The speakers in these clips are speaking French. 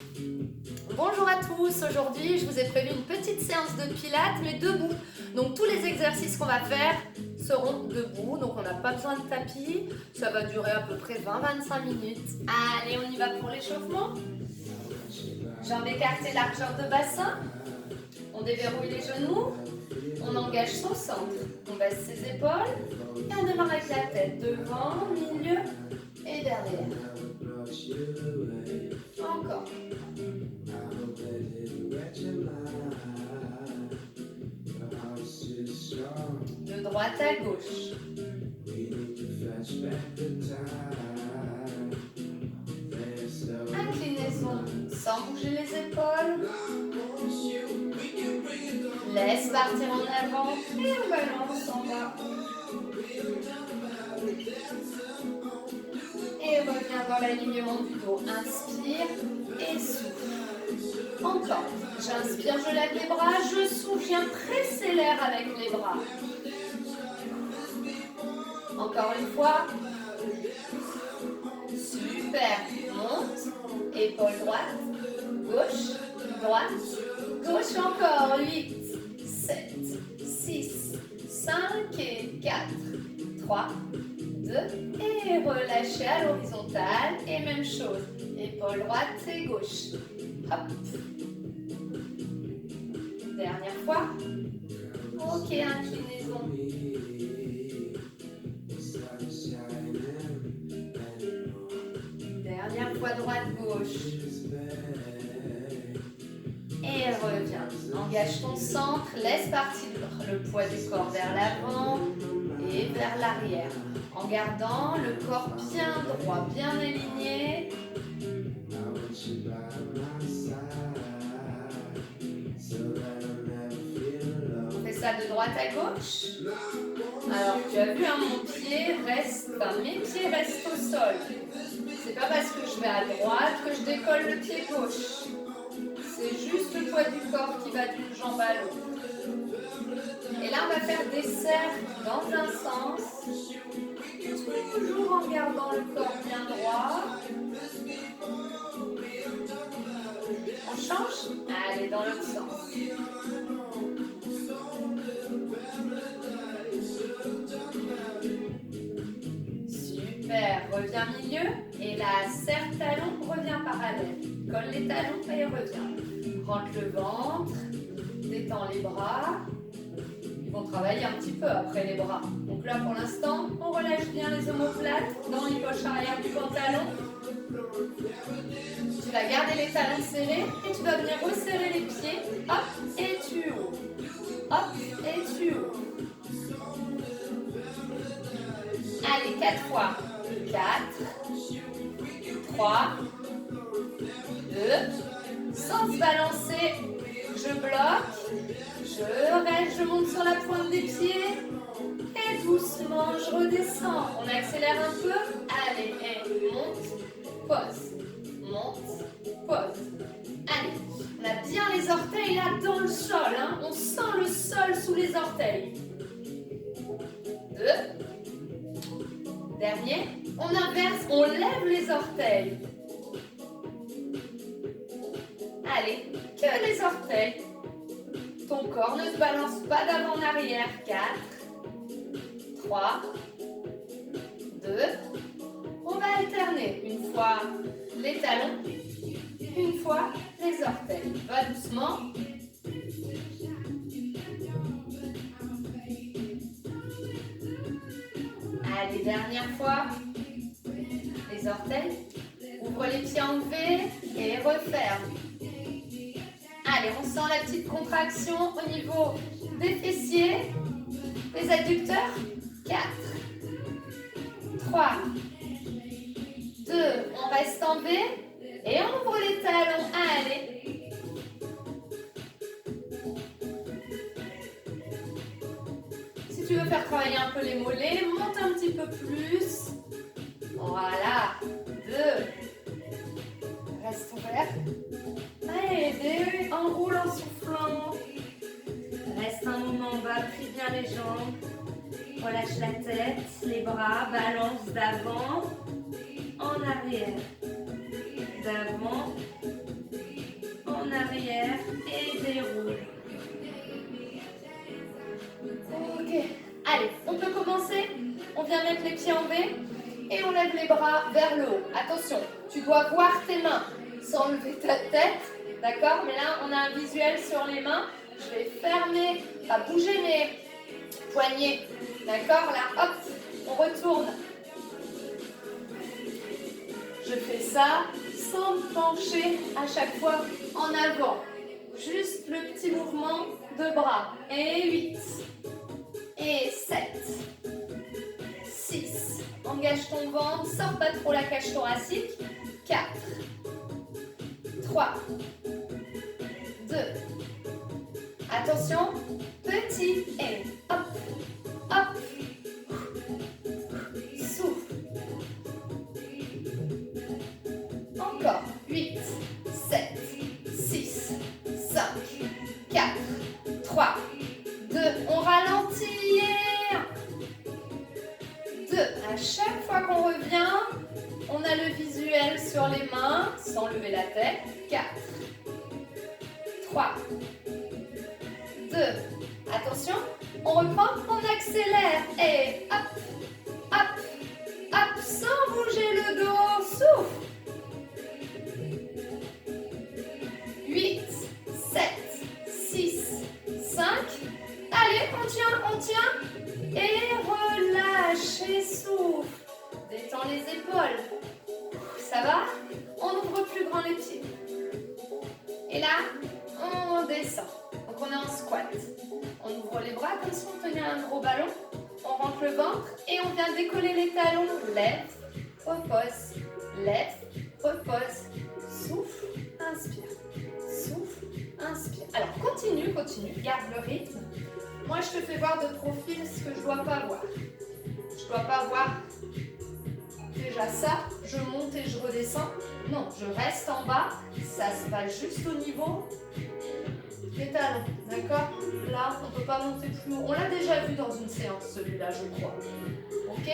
Bonjour à tous, aujourd'hui je vous ai prévu une petite séance de pilates mais debout. Donc tous les exercices qu'on va faire seront debout, donc on n'a pas besoin de tapis. Ça va durer à peu près 20-25 minutes. Allez, on y va pour l'échauffement. Jambes écartées, largeur de bassin. On déverrouille les genoux. On engage son centre. On baisse ses épaules. Et on démarre avec la tête. Devant, milieu et derrière. Encore. De droite à gauche. Inclinaison sans bouger les épaules. Laisse partir en avant et on balance en bas. Et reviens dans l'alignement du dos. Inspire et souffle. Encore. J'inspire, je lève les bras, je souffle, je viens presser l'air avec les bras. Encore une fois. Super. Monte. Épaule droite. Gauche. Droite. Gauche encore. 8, 7, 6, 5 et 4, 3, 2. Et relâchez à l'horizontale. Et même chose. Épaule droite et gauche. Hop. Dernière fois. Ok, inclinaison. Dernière fois droite-gauche. Et reviens. Engage ton centre. Laisse partir le poids du corps vers l'avant et vers l'arrière. En gardant le corps bien droit, bien aligné. On fait ça de droite à gauche. Alors tu as vu, mon pied reste, mes pieds restent au sol. C'est pas parce que je vais à droite que je décolle le pied gauche. C'est juste le poids du corps qui va d'une jambe à l'autre. Et là on va faire des cercles dans un sens. Toujours en gardant le corps bien droit. On change? Allez, dans l'autre sens. Super, reviens milieu. Et là, serre talon, reviens parallèle. Colle les talons et reviens. Rentre le ventre, détends les bras. Ils vont travailler un petit peu après les bras. Donc là, pour l'instant, on relâche bien les omoplates dans les poches arrière du pantalon. Tu vas garder les talons serrés et tu vas venir resserrer les pieds. Hop, et tu ouvres. Hop, et tu ouvres. Allez, 4 fois. 4, 3, 2, sans se balancer, je bloque, je reste, je monte sur la pointe des pieds et doucement je redescends. On accélère un peu, allez, et monte, pose, allez, on a bien les orteils là dans le sol, on sent le sol sous les orteils. 2, dernier, on inverse, on lève les orteils. Allez, que les orteils. Ton corps ne se balance pas d'avant en arrière. 4, 3, 2. On va alterner. Une fois les talons, une fois les orteils. Va doucement. Allez, dernière fois. Les orteils. Ouvre les pieds en V et referme. Allez, on sent la petite contraction au niveau des fessiers, des adducteurs. 4, 3, 2, on reste en V et on ouvre les talons. Allez. Si tu veux faire travailler un peu les mollets, monte un petit peu plus. Voilà. 2. Reste ouvert. Allez, enroule en soufflant. Reste un moment en bas, plie bien les jambes. Relâche la tête, les bras, balance d'avant en arrière. D'avant vient mettre les pieds en V et on lève les bras vers le haut. Attention, tu dois voir tes mains sans lever ta tête, d'accord? Mais là, on a un visuel sur les mains. Je vais fermer, pas bouger mes poignets, d'accord? Là, hop, on retourne. Je fais ça sans me pencher à chaque fois en avant. Juste le petit mouvement de bras. Et 8. Et 7. 6. Engage ton ventre, sors pas trop la cage thoracique. 4. 3. 2. Attention, petit. Et hop, hop. Souffle. Encore. 8, 7, 6, 5, 4, 3, 2. On ralentit. 2. À chaque fois qu'on revient, on a le visuel sur les mains, sans lever la tête. 4, 3, 2. Attention, on reprend, on accélère. Et hop, hop, hop, sans bouger le dos. Souffle. 8, 7, 6, 5. Allez, on tient. Et relâche et souffle. Détends les épaules. Ça va? On ouvre plus grand les pieds. Et là, on descend. Donc on est en squat. On ouvre les bras comme si on tenait un gros ballon. On rentre le ventre et on vient décoller les talons. Lève, repose, lève, repose. Souffle, inspire. Souffle, inspire. Alors continue, garde le rythme. Moi je te fais voir de profil ce que je ne dois pas voir. Je ne dois pas voir déjà ça, je monte et je redescends. Non, je reste en bas, ça se passe juste au niveau des talons, d'accord? Là, on ne peut pas monter plus haut. On l'a déjà vu dans une séance celui-là, je crois. Ok?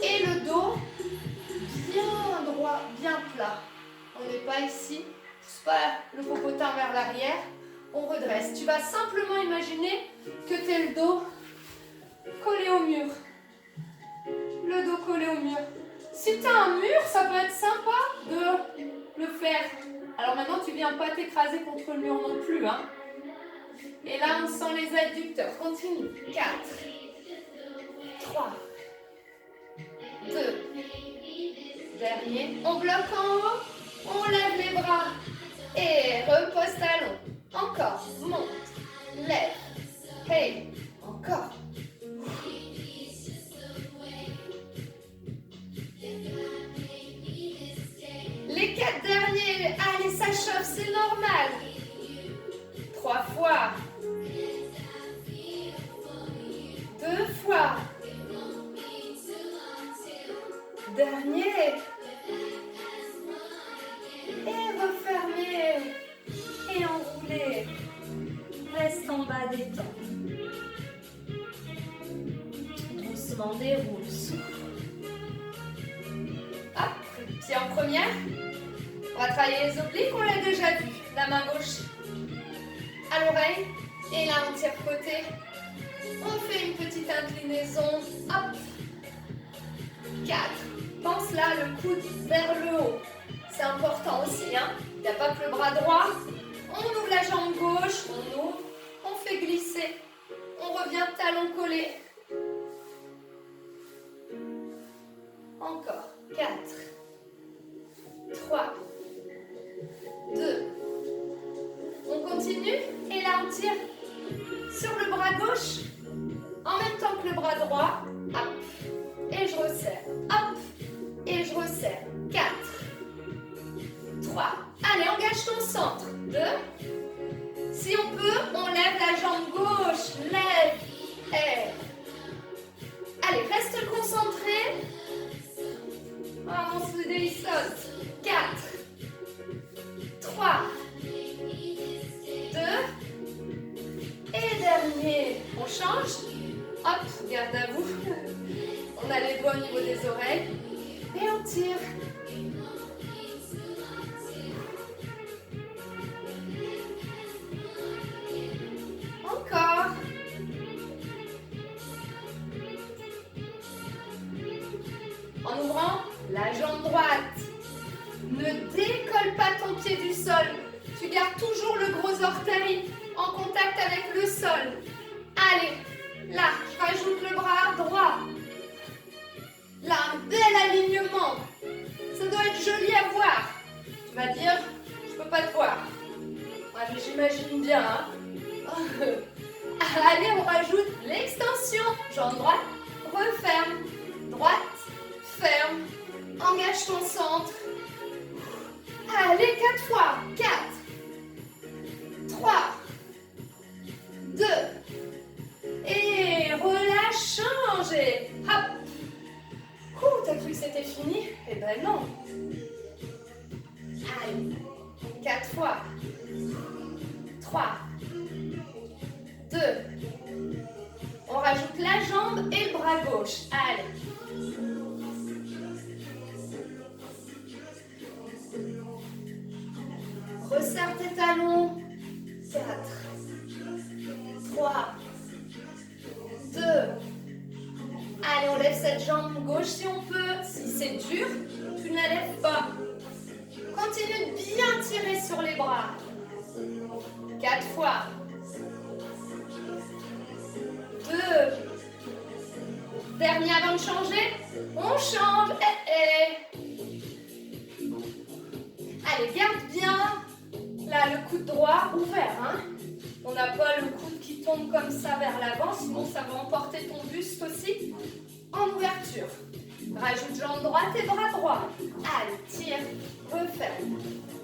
Et le dos bien droit, bien plat. On n'est pas ici. Pousse pas le popotin vers l'arrière, on redresse. Tu vas simplement imaginer que tu es le dos collé au mur. Le dos collé au mur. Si tu as un mur, ça peut être sympa de le faire. Alors maintenant, tu ne viens pas t'écraser contre le mur non plus. Hein. Et là, on sent les adducteurs. Continue. 4, 3, 2, dernier. On bloque en haut, on lève les bras. Et repose talon. Encore. Monte. Lève. Hey. Encore. Les 4 derniers. Allez, ça chauffe, c'est normal. 3 fois. 2 fois. Dernier. Et refermer. Et enrouler. Reste en bas des temps. Doucement déroule. Souffle. Hop, pied en première. On va travailler les obliques, on l'a déjà vu. La main gauche à l'oreille. Et là, on tire côté. On fait une petite inclinaison. Hop. 4. Pense là, le coude vers le haut. C'est important aussi. Hein. Il n'y a pas que le bras droit. On ouvre la jambe gauche. On ouvre. On fait glisser. On revient talon collé. Encore. 4. 3. 2. On continue. Et là, on tire sur le bras gauche. En même temps que le bras droit. Hop. Et je resserre. Hop. Et je resserre. 4. 3. Allez, engage ton centre. 2. Si on peut, on lève la jambe gauche. Lève. Et. Allez, reste concentré. Ah, mon soude, il saute. 4. 3. 2. Et dernier. On change. Hop, garde à vous. On a les doigts au niveau des oreilles. Et on tire. Encore. sol. Tu gardes toujours le gros orteil en contact avec le sol. Allez, là, je rajoute le bras droit. Là, un bel alignement. Ça doit être joli à voir. Tu vas dire, je peux pas te voir. Ouais, mais j'imagine bien. Hein. Allez, on rajoute l'extension. Jambe droite, referme. Droite, ferme. Engage ton centre. Allez, 4 fois. 4, 3, 2. Et relâche, change. Et hop. T'as cru que c'était fini? Eh ben non. Allez, 4 fois. 3, 2. On rajoute la jambe et le bras gauche. Allez. Resserre tes talons. 4, 3, 2. Allez, on lève cette jambe gauche si on peut. Si c'est dur, tu ne la lèves pas. Continue de bien tirer sur les bras. 4 fois. 2. Dernier avant de changer. On change. Allez, garde bien. Là, le coude droit ouvert. Hein. On n'a pas le coude qui tombe comme ça vers l'avant, sinon ça va emporter ton buste aussi en ouverture. Rajoute jambe droite et bras droit. Allez, tire, referme.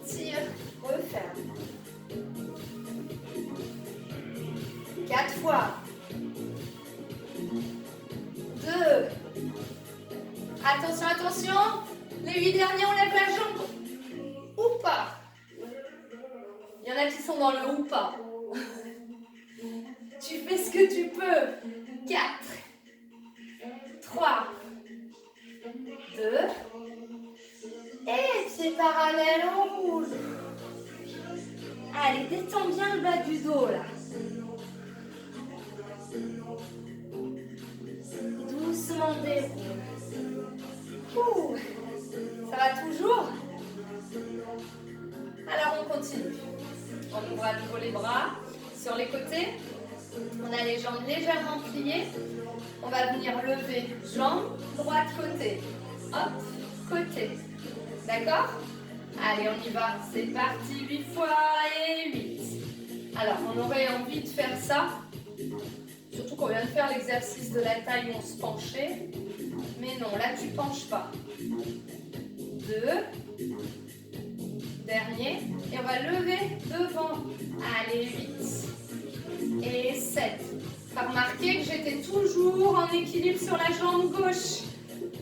Tire, referme. 4 fois. 2. Attention, attention. Les 8 derniers, on lève la jambe. Ou pas. Il y en a qui sont dans le ou pas. Tu fais ce que tu peux. 4, 3, 2. Et pieds parallèles en rouge. Allez, détends bien le bas du dos là. Doucement déroule. Ça va toujours? Alors on continue. On ouvre à nouveau les bras sur les côtés. On a les jambes légèrement pliées. On va venir lever jambe droite côté. Hop, côté. D'accord? Allez, on y va. C'est parti. 8 fois et 8. Alors, on aurait envie de faire ça. Surtout qu'on vient de faire l'exercice de la taille où on se penchait. Mais non, là, tu ne penches pas. 2. Dernier. Et on va lever devant. Allez, 8. Et 7. Tu as remarqué que j'étais toujours en équilibre sur la jambe gauche.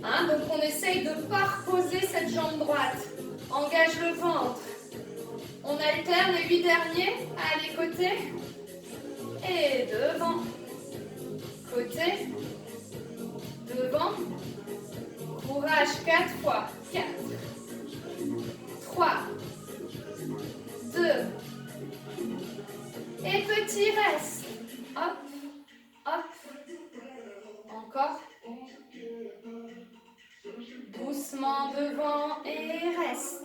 Hein, donc on essaye de ne pas reposer cette jambe droite. Engage le ventre. On alterne les 8 derniers. Allez, côté. Et devant. Côté. Devant. Courage, 4 fois. 4. 3. 2. Et petit reste. Hop, hop. Encore. Doucement devant et reste.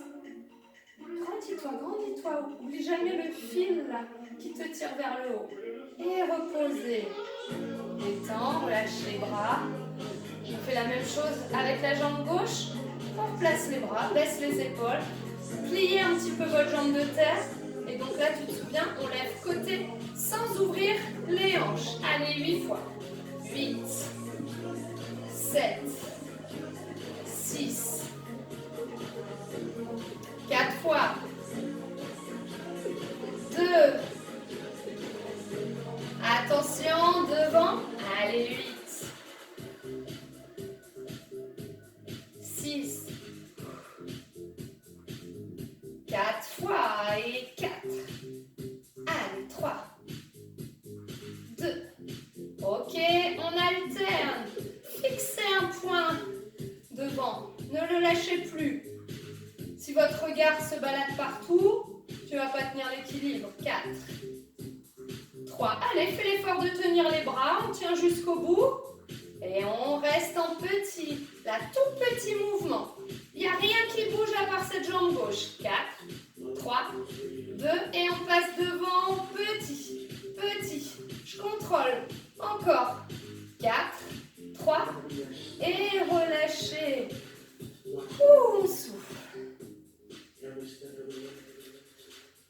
Grandis-toi, grandis-toi. Oublie jamais le fil là, qui te tire vers le haut. Et reposer. Détends, relâche les bras. On fait la même chose avec la jambe gauche. On replace les bras, baisse les épaules. Pliez un petit peu votre jambe de terre. Et donc là, tu te souviens, on lève côté sans ouvrir les hanches. Allez, 8 fois. 8, 7, 6, 4 fois. 2. Attention, devant. Allez, 8. 6. 4 fois et 4. Allez, 3. 2. Ok, on alterne. Fixez un point devant. Ne le lâchez plus. Si votre regard se balade partout, tu ne vas pas tenir l'équilibre. 4. 3. Allez, fais l'effort de tenir les bras. On tient jusqu'au bout. Et on reste en petit. Là, tout petit mouvement. Il n'y a rien qui bouge à part cette jambe gauche. 4, 3, et on passe devant, petit, petit, je contrôle, encore, 4, 3, et relâchez, on souffle,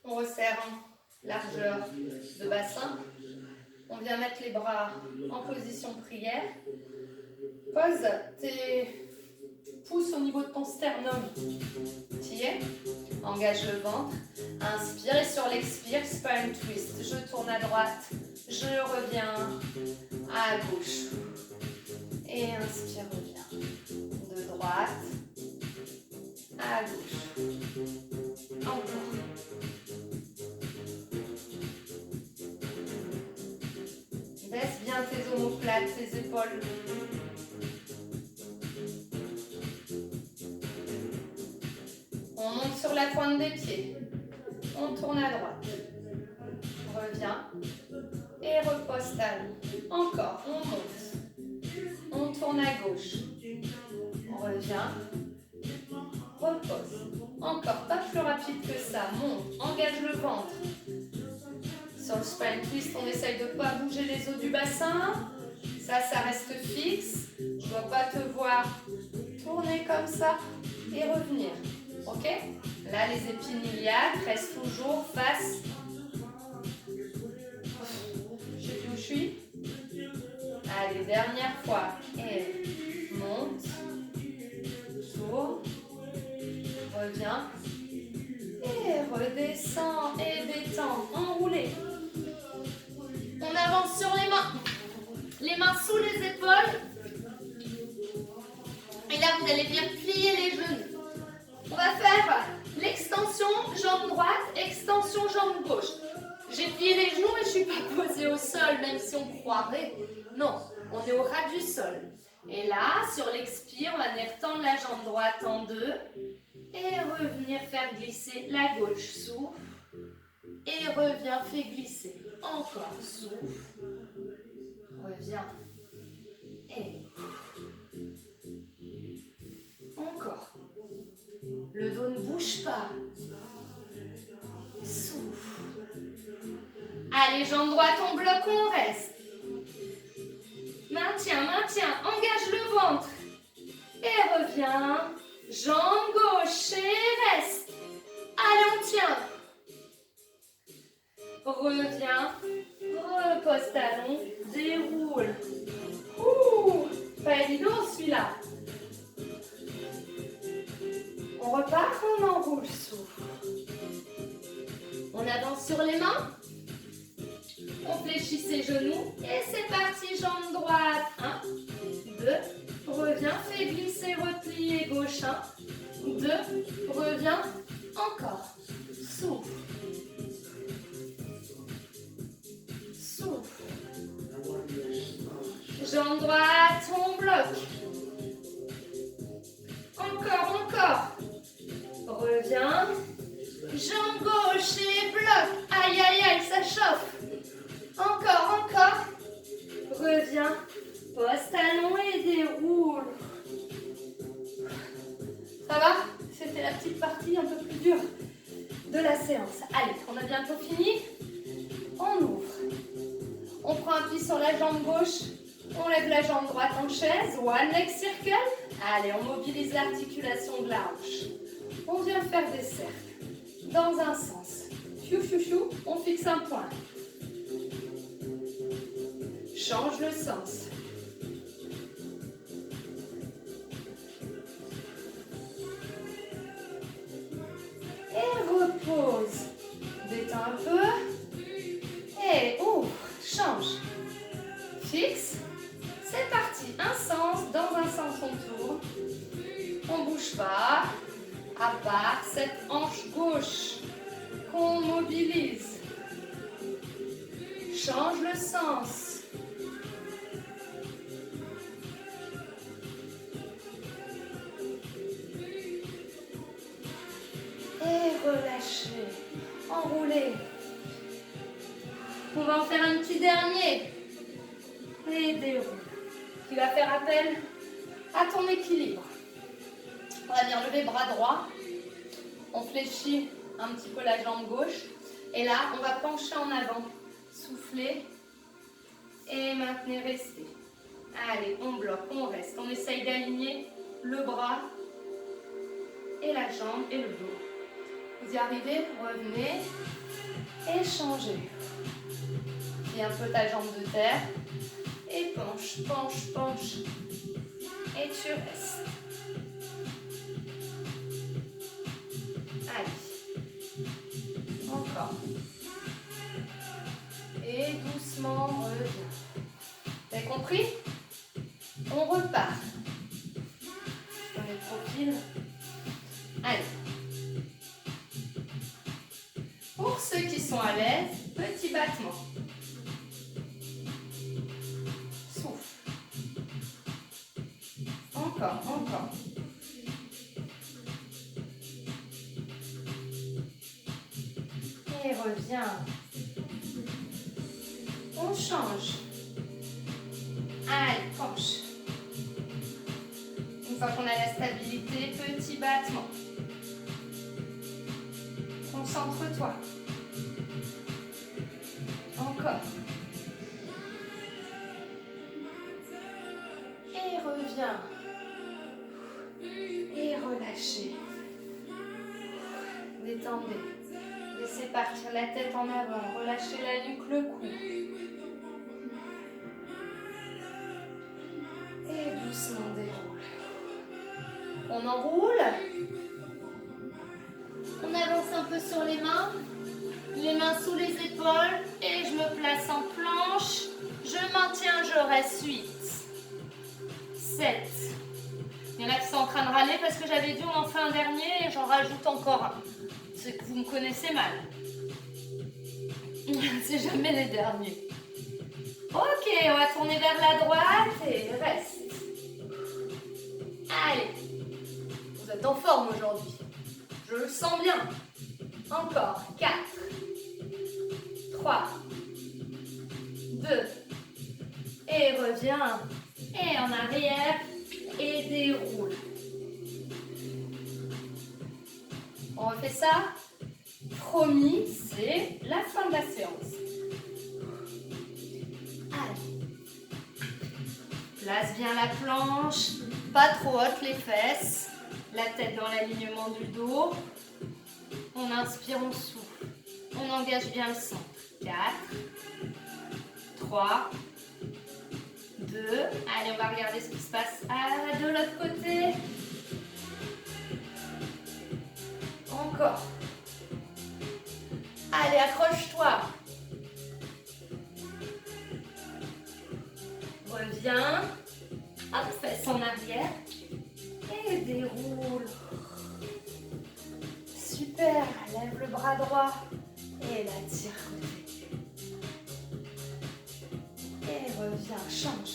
on resserre en largeur de bassin, on vient mettre les bras en position prière, pose tes pouces au niveau de ton sternum, t'y es, engage le ventre, inspire et sur l'expire, spine twist, je tourne à droite, je reviens à gauche et inspire, reviens de droite à gauche, encore, baisse bien tes omoplates, tes épaules, on monte sur la pointe des pieds, on tourne à droite, reviens et repose talon. Encore, on monte, on tourne à gauche, on revient, repose. Encore, pas plus rapide que ça, monte, engage le ventre. Sur le spine twist, on essaye de ne pas bouger les os du bassin. Ça reste fixe. Je ne dois pas te voir tourner comme ça et revenir. Ok? Là, les épines iliaques restent toujours face. Je sais plus où je suis. Allez, dernière fois. Et monte. Tourne. Reviens. Et redescend et détend. Enroulé. On avance sur les mains. Les mains sous les épaules. Et là, vous allez bien plier les genoux. On va faire l'extension jambe droite, extension jambe gauche. J'ai plié les genoux et je ne suis pas posée au sol, même si on croirait. Non, on est au ras du sol. Et là, sur l'expire, on va venir tendre la jambe droite en deux et revenir faire glisser la gauche. Souffle et reviens, fais glisser. Encore, souffle, reviens et encore. Le dos ne bouge pas. Souffle. Allez, jambe droite, on bloque, on reste. Maintiens, maintiens, engage le ventre. Et reviens. Jambe gauche et reste. Allez, on tient. Reviens. Repose talon. Déroule. Ouh, pas évident celui-là. On repart, on enroule, souffle. On avance sur les mains. On fléchit ses genoux. Et c'est parti, jambe droite. 1, 2, reviens, fais glisser, replier, gauche. 1, 2, reviens, encore. Souffle. Souffle. Jambe droite, on bloque. Encore, encore. Reviens. Jambe gauche et bloque. Aïe, aïe, aïe, ça chauffe. Encore, encore. Reviens. Pose talon et déroule. Ça va? C'était la petite partie un peu plus dure de la séance. Allez, on a bientôt fini. On ouvre. On prend appui sur la jambe gauche. On lève la jambe droite en chaise. One leg circle. Allez, on mobilise l'articulation de la hanche. On vient faire des cercles. Dans un sens. Fiou, fiou, fiou. On fixe un point. Change le sens. Et repose. Détends un peu. Et ouvre. Change. Fixe. C'est parti. Un sens. Dans un sens, on tourne. On ne bouge pas. À part cette hanche gauche qu'on mobilise. Change le sens. Et relâchez. Enroulez. On va en faire un petit dernier. Et déroule. Qui va faire appel à ton équilibre. On va venir lever bras droit. On fléchit un petit peu la jambe gauche. Et là, on va pencher en avant. Souffler. Et maintenez, restez. Allez, on bloque, on reste. On essaye d'aligner le bras et la jambe et le dos. Vous y arrivez, revenez. Et changez. Et un peu ta jambe de terre. Et penche, penche, penche. Et tu restes. Allez. Encore. Et doucement, reviens. Vous avez compris? On repart. On est profil. Allez. Pour ceux qui sont à l'aise, petit battement. Souffle. Encore, encore. Et reviens. On change. Allez, penche. Une fois qu'on a la stabilité, petit battement. Concentre-toi. Encore. Et reviens. Et relâchez. Détendez. Laissez partir la tête en avant. Relâchez la nuque, le cou. Et doucement déroule. On enroule. On avance un peu sur les mains sous les épaules et je me place en planche. Je maintiens, je reste 8, 7. Il y en a qui sont en train de râler parce que j'avais dit on en fait un dernier et j'en rajoute encore un. C'est que vous me connaissez mal. C'est jamais les derniers. Ok, on va tourner vers la droite et reste. Allez. Vous êtes en forme aujourd'hui. Je le sens bien. Encore. 4, 3, 2. Et reviens. Et en arrière. Et déroule. On refait ça. Promis, c'est la fin de la séance. Allez. Place bien la planche. Pas trop haute les fesses. La tête dans l'alignement du dos. On inspire, on souffle. On engage bien le centre. 4, 3, 2. Allez, on va regarder ce qui se passe de l'autre côté. Encore. Allez, accroche-toi. Reviens. Hop, fesse en arrière. Et déroule. Super. Lève le bras droit. Et la tire côté. Et reviens, change.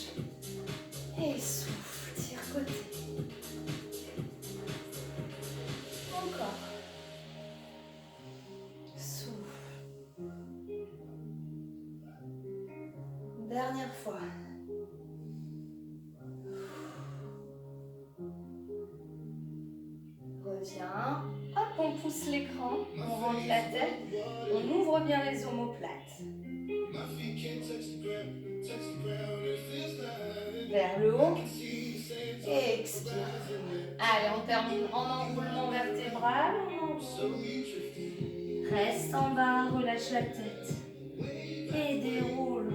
Et souffle, tire côté. Encore. Souffle. Dernière fois. Reviens. Hop, on pousse l'écran. On rentre la tête. On ouvre bien les omoplates. Vers le haut. Et expire. Allez, on termine en enroulement vertébral. Reste en bas, relâche la tête. Et déroule.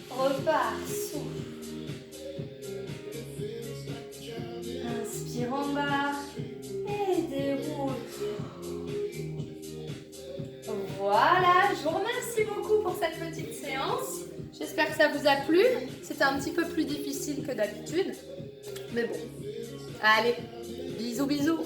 Repars, souffle. Inspire en bas. Et déroule. Voilà, je vous remercie beaucoup pour cette petite séance. J'espère que ça vous a plu. C'était un petit peu plus difficile que d'habitude. Mais bon. Allez, bisous, bisous.